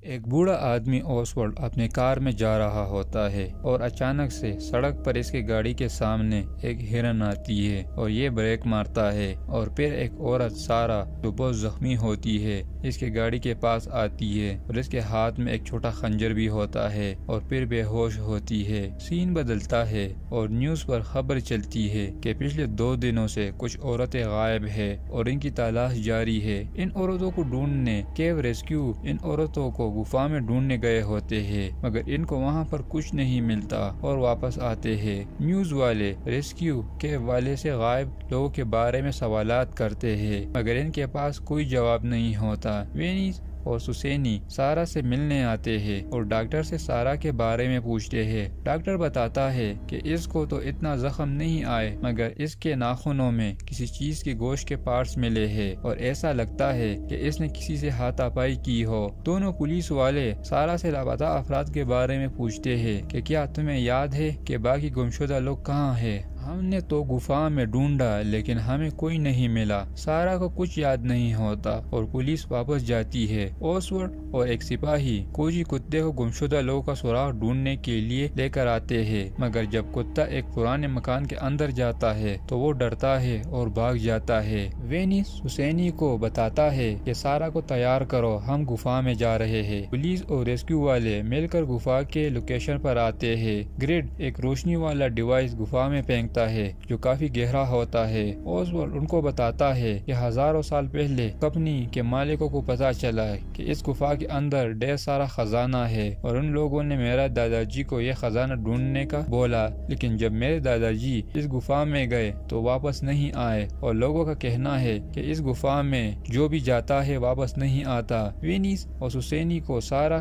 ایک بوڑھا آدمی اوسورڈ اپنے کار میں جا رہا ہوتا ہے اور اچانک سے سڑک پر اس کی گاڑی کے سامنے ایک ہرن آتی ہے اور یہ بریک مارتا ہے اور پھر ایک عورت سارا جو بہت زخمی ہوتی ہے اس کے گاڑی کے پاس آتی ہے اور اس کے ہاتھ میں ایک چھوٹا خنجر بھی ہوتا ہے اور پھر بے ہوش ہوتی ہے۔ سین بدلتا ہے اور نیوز پر خبر چلتی ہے کہ پچھلے 2 دنوں سے کچھ عورتیں غائب ہے اور ان کی تلاش جاری ہے۔ ان عورتوں کو ڈھونڈنے کیو ریسکیو ان عورتوں کو گفا میں ڈھونڈنے گئے ہوتے ہیں مگر ان کو وہاں پر کچھ نہیں ملتا اور واپس آتے ہیں۔ نیوز والے ریسکیو کے والے سے غائب لوگوں کے بارے میں سوالات کرتے ہیں مگر ان کے پاس کوئی جواب نہیں ہوتا۔ وینیس اور سوسینی سارا سے ملنے آتے ہیں اور ڈاکٹر سے سارا کے بارے میں پوچھتے ہیں۔ ڈاکٹر بتاتا ہے کہ اس کو تو اتنا زخم نہیں آئے مگر اس کے ناخنوں میں کسی چیز کے گوشت کے پارٹس ملے ہیں اور ایسا لگتا ہے کہ اس نے کسی سے ہاتھا پائی کی ہو۔ دونوں پولیس والے سارا سے لاپتہ افراد کے بارے میں پوچھتے ہیں کہ کیا تمہیں یاد ہے کہ باقی گمشدہ لوگ کہاں ہیں؟ ہم نے تو گفا میں ڈھونڈا لیکن ہمیں کوئی نہیں ملا۔ سارا کو کچھ یاد نہیں ہوتا اور پولیس واپس جاتی ہے۔ اوسورڈ اور ایک سپاہی کوجی کتے کو گمشدہ لوگوں کا سراغ ڈھونڈنے کے لیے لے کر آتے ہیں مگر جب کتا ایک پرانے مکان کے اندر جاتا ہے تو وہ ڈرتا ہے اور بھاگ جاتا ہے۔ وینیس سوسینی کو بتاتا ہے کہ سارا کو تیار کرو، ہم گفا میں جا رہے ہیں۔ پولیس اور ریسکیو والے مل کر گفا کے لوکیشن پر آتے ہیں۔ گریڈ ایک روشنی والا ڈیوائس گفا میں پھینکتا ہے جو کافی گہرا ہوتا ہے۔ اوسورڈ ان کو بتاتا ہے کہ ہزاروں سال پہلے کمپنی کے مالکوں کو پتا چلا کہ اس گفا کے اندر ڈھیر سارا خزانہ ہے اور ان لوگوں نے میرا دادا جی کو یہ خزانہ ڈھونڈنے کا بولا لیکن جب میرے دادا جی اس گفا میں گئے تو واپس نہیں آئے اور لوگوں کا کہنا ہے کہ اس گفا میں جو بھی جاتا ہے واپس نہیں آتا۔ وینیس اور سوسینی کو سارا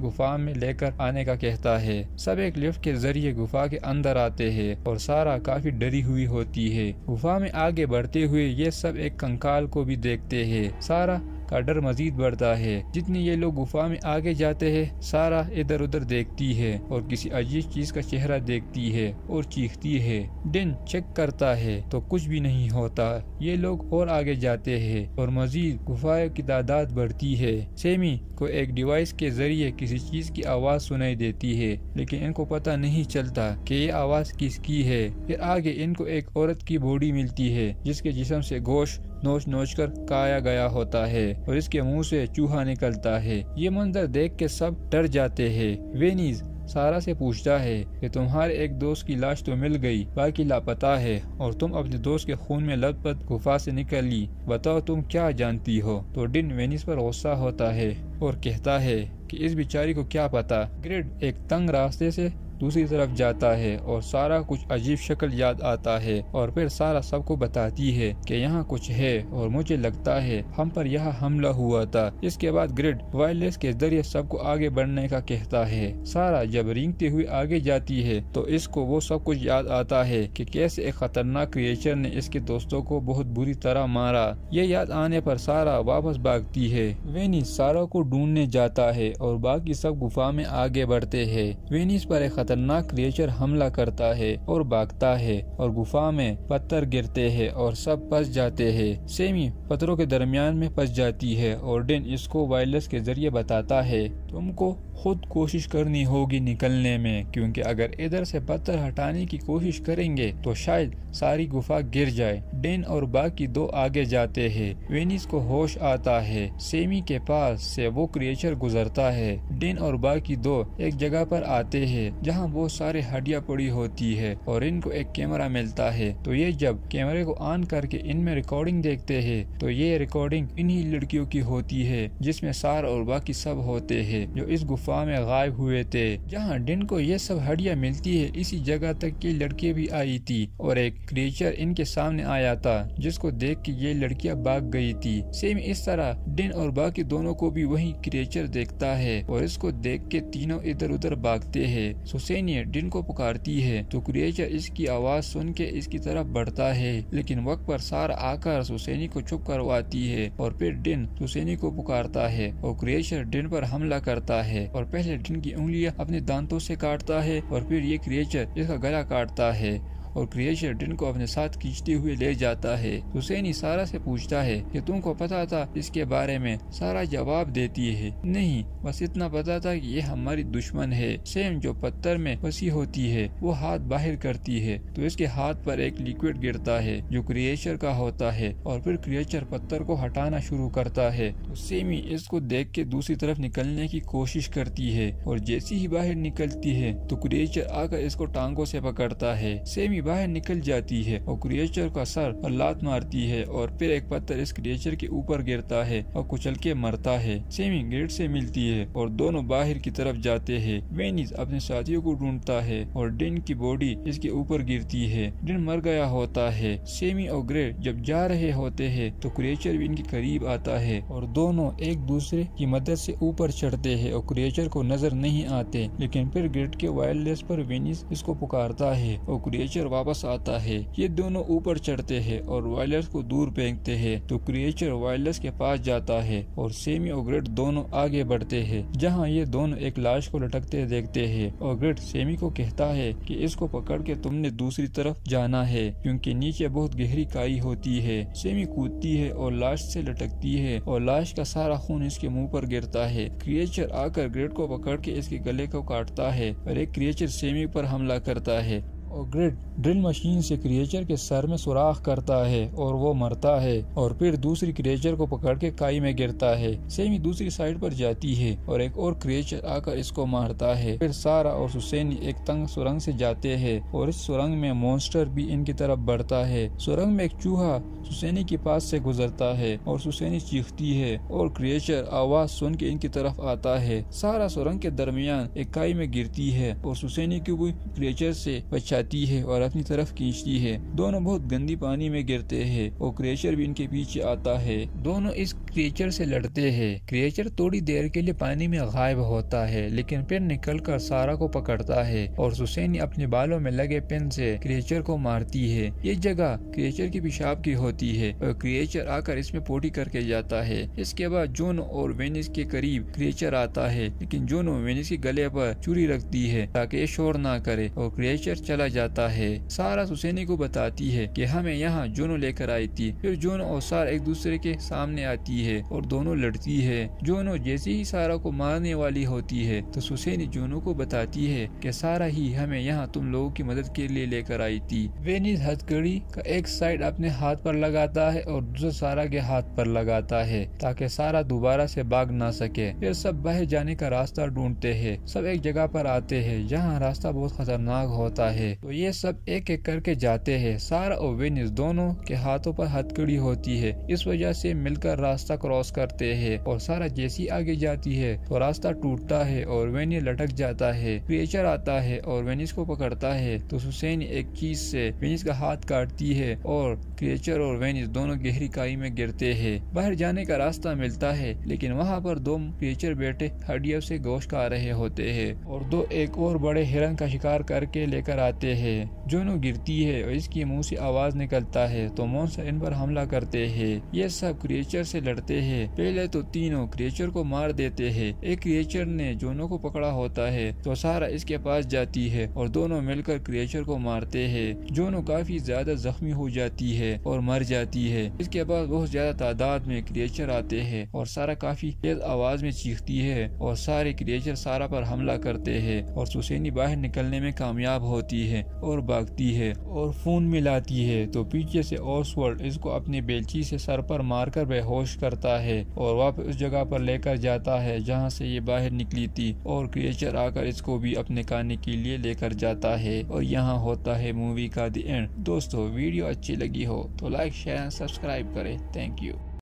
گفا میں لے کر آنے کا کہتا ہے۔ سب ایک لفٹ کے ذریعے گفا کے اندر آتے ہیں اور سارا کافی ڈری ہوئی ہوتی ہے۔ گفا میں آگے بڑھتے ہوئے یہ سب ایک کنکال کو بھی دیکھتے ہیں۔ سارا کا ڈر مزید بڑھتا ہے۔ جتنے یہ لوگ گفا میں آگے جاتے ہیں سارا ادھر ادھر دیکھتی ہے اور کسی عجیب چیز کا چہرہ دیکھتی ہے اور چیختی ہے۔ ڈن چیک کرتا ہے تو کچھ بھی نہیں ہوتا۔ یہ لوگ اور آگے جاتے ہیں اور مزید گفا کی تعداد بڑھتی ہے۔ سیمی کو ایک ڈیوائس کے ذریعے کسی چیز کی آواز سنائی دیتی ہے لیکن ان کو پتہ نہیں چلتا کہ یہ آواز کس کی ہے۔ پھر آگے ان کو ایک عورت کی باڈی ملتی ہے جس کے جسم سے گوشت نوچ نوچ کر کھایا گیا ہوتا ہے اور اس کے منہ سے چوہا نکلتا ہے۔ یہ منظر دیکھ کے سب ڈر جاتے ہیں۔ وینیز سارا سے پوچھتا ہے کہ تمہارے ایک دوست کی لاش تو مل گئی، باقی لاپتہ ہے اور تم اپنے دوست کے خون میں لت پت گفا سے نکلی، بتاؤ تم کیا جانتی ہو؟ تو ڈن وینیس پر غصہ ہوتا ہے اور کہتا ہے کہ اس بیچاری کو کیا پتا۔ گریڈ ایک تنگ راستے سے دوسری طرف جاتا ہے اور سارا کچھ عجیب شکل یاد آتا ہے اور پھر سارا سب کو بتاتی ہے کہ یہاں کچھ ہے اور مجھے لگتا ہے ہم پر یہاں حملہ ہوا تھا۔ اس کے بعد گریڈ وائرلیس کے ذریعے سب کو آگے بڑھنے کا کہتا ہے۔ سارا جب رینگتے ہوئے آگے جاتی ہے تو اس کو وہ سب کچھ یاد آتا ہے کہ کیسے ایک خطرناک کریچر نے اس کے دوستوں کو بہت بری طرح مارا۔ یہ یاد آنے پر سارا واپس بھاگتی ہے۔ وینیس سارا کو ڈھونڈنے جاتا ہے اور باقی سب گفا میں آگے بڑھتے ہیں۔ وینیس پر ایک خطرناک کریچر حملہ کرتا ہے اور بھاگتا ہے اور گفا میں پتھر گرتے ہیں اور سب پھنس جاتے ہیں۔ سیمی پتھروں کے درمیان میں پھنس جاتی ہے اور ڈن اس کو وائرلیس کے ذریعے بتاتا ہے تم کو خود کوشش کرنی ہوگی نکلنے میں کیونکہ اگر ادھر سے پتھر ہٹانے کی کوشش کریں گے تو شاید ساری گفا گر جائے۔ ڈن اور باقی دو آگے جاتے ہیں۔ وینیس کو ہوش آتا ہے۔ سیمی کے پاس سے وہ کریچر گزرتا ہے۔ ڈن اور باقی دو ایک جگہ پر آتے ہیں جہاں بہت سارے ہڈیاں پڑی ہوتی ہے اور ان کو ایک کیمرہ ملتا ہے تو یہ جب کیمرے کو آن کر کے ان میں ریکارڈنگ دیکھتے ہیں تو یہ ریکارڈنگ انہی لڑکیوں کی ہوتی ہے جس میں سارا اور باقی سب ہوتے ہیں جو اس گفا میں غائب ہوئے تھے۔ جہاں ڈن کو یہ سب ہڈیاں ملتی ہے اسی جگہ تک کی لڑکیاں بھی آئی تھی اور ایک کریچر ان کے سامنے آیا تھا جس کو دیکھ کے یہ لڑکیاں بھاگ گئی تھی۔ سیم اس طرح ڈن اور باقی دونوں کو بھی وہی کریچر دیکھتا ہے اور اس کو دیکھ کے تینوں ادھر ادھر بھاگتے ہیں۔ سوسینی ڈن کو پکارتی ہے تو کریچر اس کی آواز سن کے اس کی طرف بڑھتا ہے لیکن وقت پر سارا آ کر سوسینی کو چپ کرواتی ہے اور پھر ڈن سوسینی کو پکارتا ہے اور کریچر ڈن پر حملہ کرتا ہے اور پہلے ڈن کی انگلیاں اپنے دانتوں سے کاٹتا ہے اور پھر یہ کریچر اس کا گلا کاٹتا ہے اور کریچر ڈن کو اپنے ساتھ کھینچتے ہوئے لے جاتا ہے۔ حسینی سارا سے پوچھتا ہے کہ تم کو پتا تھا اس کے بارے میں؟ سارا جواب دیتی ہے نہیں، بس اتنا پتا تھا کہ یہ ہماری دشمن ہے۔ سیم جو پتھر میں پھنسی ہوتی ہے وہ ہاتھ باہر کرتی ہے تو اس کے ہاتھ پر ایک لیکوڈ گرتا ہے جو کریچر کا ہوتا ہے اور پھر کریچر پتھر کو ہٹانا شروع کرتا ہے تو سیمی اس کو دیکھ کے دوسری طرف نکلنے کی کوشش کرتی ہے اور جیسی ہی باہر نکلتی ہے تو کریچر آ کر اس کو ٹانگوں سے پکڑتا ہے۔ سیمی باہر نکل جاتی ہے اور کریچر کا سر پر لات مارتی ہے اور پھر ایک پتھر اس کریچر کے اوپر گرتا ہے اور کچل کے مرتا ہے۔ سیمی گریڈ سے ملتی ہے اور دونوں باہر کی طرف جاتے ہیں۔ وینس اپنے ساتھیوں کو ڈھونڈتا ہے اور ڈن کی باڈی اس کے اوپر گرتی ہے۔ ڈن مر گیا ہوتا ہے۔ سیمی اور گریڈ جب جا رہے ہوتے ہیں تو کریچر بھی ان کے قریب آتا ہے اور دونوں ایک دوسرے کی مدد سے اوپر چڑھتے ہیں اور کریچر کو نظر نہیں آتے، لیکن پھر گریڈ کے وائرلیس پر وینس اس کو پکارتا ہے اور کریچر واپس آتا ہے۔ یہ دونوں اوپر چڑھتے ہیں اور وائرلیس کو دور پھینکتے ہیں تو کریچر وائرلیس کے پاس جاتا ہے اور سیمی اور گریڈ دونوں آگے بڑھتے ہیں جہاں یہ دونوں ایک لاش کو لٹکتے دیکھتے ہیں اور گریڈ سیمی کو کہتا ہے کہ اس کو پکڑ کے تم نے دوسری طرف جانا ہے کیونکہ نیچے بہت گہری کائی ہوتی ہے۔ سیمی کودتی ہے اور لاش سے لٹکتی ہے اور لاش کا سارا خون اس کے منہ پر گرتا ہے۔ کریچر آ کر گریڈ کو پکڑ کے اس کے گلے کو کاٹتا ہے اور ایک کریچر سیمی پر حملہ کرتا ہے اور گریڈ ڈرل مشین سے کریچر کے سر میں سوراخ کرتا ہے اور وہ مرتا ہے اور پھر دوسری کریچر کو پکڑ کے کائی میں گرتا ہے۔ سیمی دوسری سائڈ پر جاتی ہے اور ایک اور کریچر آ کر اس کو مارتا ہے۔ پھر سارا اور حسینی ایک تنگ سرنگ سے جاتے ہیں اور اس سرنگ میں مونسٹر بھی ان کی طرف بڑھتا ہے۔ سرنگ میں ایک چوہا حسینی کے پاس سے گزرتا ہے اور حسینی چیختی ہے اور کریچر آواز سن کے ان کی طرف آتا ہے۔ سارا سرنگ کے درمیان ایک کائی میں گرتی ہے اور حسینی کو بھی کریچر سے بچاتی ہے اور اپنی طرف کھینچتی ہے۔ دونوں بہت گندی پانی میں گرتے ہیں اور کریچر بھی ان کے پیچھے آتا ہے۔ دونوں اس کریچر سے لڑتے ہیں۔ کریچر تھوڑی دیر کے لیے پانی میں غائب ہوتا ہے لیکن پھر نکل کر سارا کو پکڑتا ہے اور حسینی اپنے بالوں میں لگے پن سے کریچر کو مارتی ہے۔ یہ جگہ کریچر کی پیشاب کی ہوتی ہے اور کریچر آ کر اس میں پوٹی کر کے جاتا ہے۔ اس کے بعد جونو اور وینس کے قریب کریچر آتا ہے لیکن جونو وینس کے گلے پر چوری رکھتی ہے تاکہ یہ شور نہ کرے اور کریچر چلا جاتا ہے۔ سارا حسینی کو بتاتی ہے کہ ہمیں یہاں جونو لے کر آئی تھی۔ پھر جونو اور سارا ایک دوسرے کے سامنے آتی ہے اور دونوں لڑتی ہے۔ جونو جیسے ہی سارا کو مارنے والی ہوتی ہے تو حسینی جونو کو بتاتی ہے کہ سارا ہی ہمیں یہاں تم لوگوں کی مدد کے لیے لے کر آئی تھی۔ وینس ہتھکڑی کا ایک سائڈ اپنے ہاتھ پر لگاتا ہے اور دوسرا سارا کے ہاتھ پر لگاتا ہے تاکہ سارا دوبارہ سے بھاگ نہ سکے۔ پھر سب باہر جانے کا راستہ ڈھونڈتے ہیں۔ سب ایک جگہ پر آتے ہیں جہاں راستہ بہت خطرناک ہوتا ہے تو یہ سب ایک ایک کر کے جاتے ہیں۔ سارا اور وینس دونوں کے ہاتھوں پر ہتھکڑی ہوتی ہے، اس وجہ سے مل کر راستہ کراس کرتے ہیں اور سارا جیسی آگے جاتی ہے تو راستہ ٹوٹتا ہے اور وینس لٹک جاتا ہے۔ کریچر آتا ہے اور وینس کو پکڑتا ہے تو حسینی ایک چیز سے وینس کا ہاتھ کاٹتی ہے اور کریچر اور وینس دونوں گہری کائی میں گرتے ہیں۔ باہر جانے کا راستہ ملتا ہے لیکن وہاں پر دو کریچر بیٹے ہڈیوں سے گوشت کھا رہے ہوتے ہیں اور دو ایک اور بڑے ہرن کا شکار کر کے لے کر آتے ہیں۔ جونو گرتی ہے اور اس کی منہ سے آواز نکلتا ہے تو مونسٹر ان پر حملہ کرتے ہیں۔ یہ سب کریچر سے لڑتے ہیں۔ پہلے تو تینوں کریچر کو مار دیتے ہیں۔ ایک کریچر نے جونو کو پکڑا ہوتا ہے تو سارا اس کے پاس جاتی ہے اور دونوں مل کر کریچر کو مارتے ہیں۔ جونو کافی زیادہ زخمی ہو جاتی ہے اور مر جاتی ہے۔ اس کے بعد بہت زیادہ تعداد میں کریچر آتے ہیں اور سارا کافی تیز آواز میں چیختی ہے اور سارے کریچر سارا پر حملہ کرتے ہیں اور حسینی باہر نکلنے میں کامیاب ہوتی ہے اور بھاگتی ہے اور فون ملاتی ہے تو پیچھے سے اوسورلڈ اس کو اپنی بیلچی سے سر پر مار کر بے ہوش کرتا ہے اور واپس اس جگہ پر لے کر جاتا ہے جہاں سے یہ باہر نکلی تھی اور کریچر آ کر اس کو بھی اپنے کھانے کے لیے لے کر جاتا ہے اور یہاں ہوتا ہے مووی کا دی اینڈ۔ دوستو ویڈیو اچھی لگی ہو تو لائک شیئر سبسکرائب کریں۔ Thank you.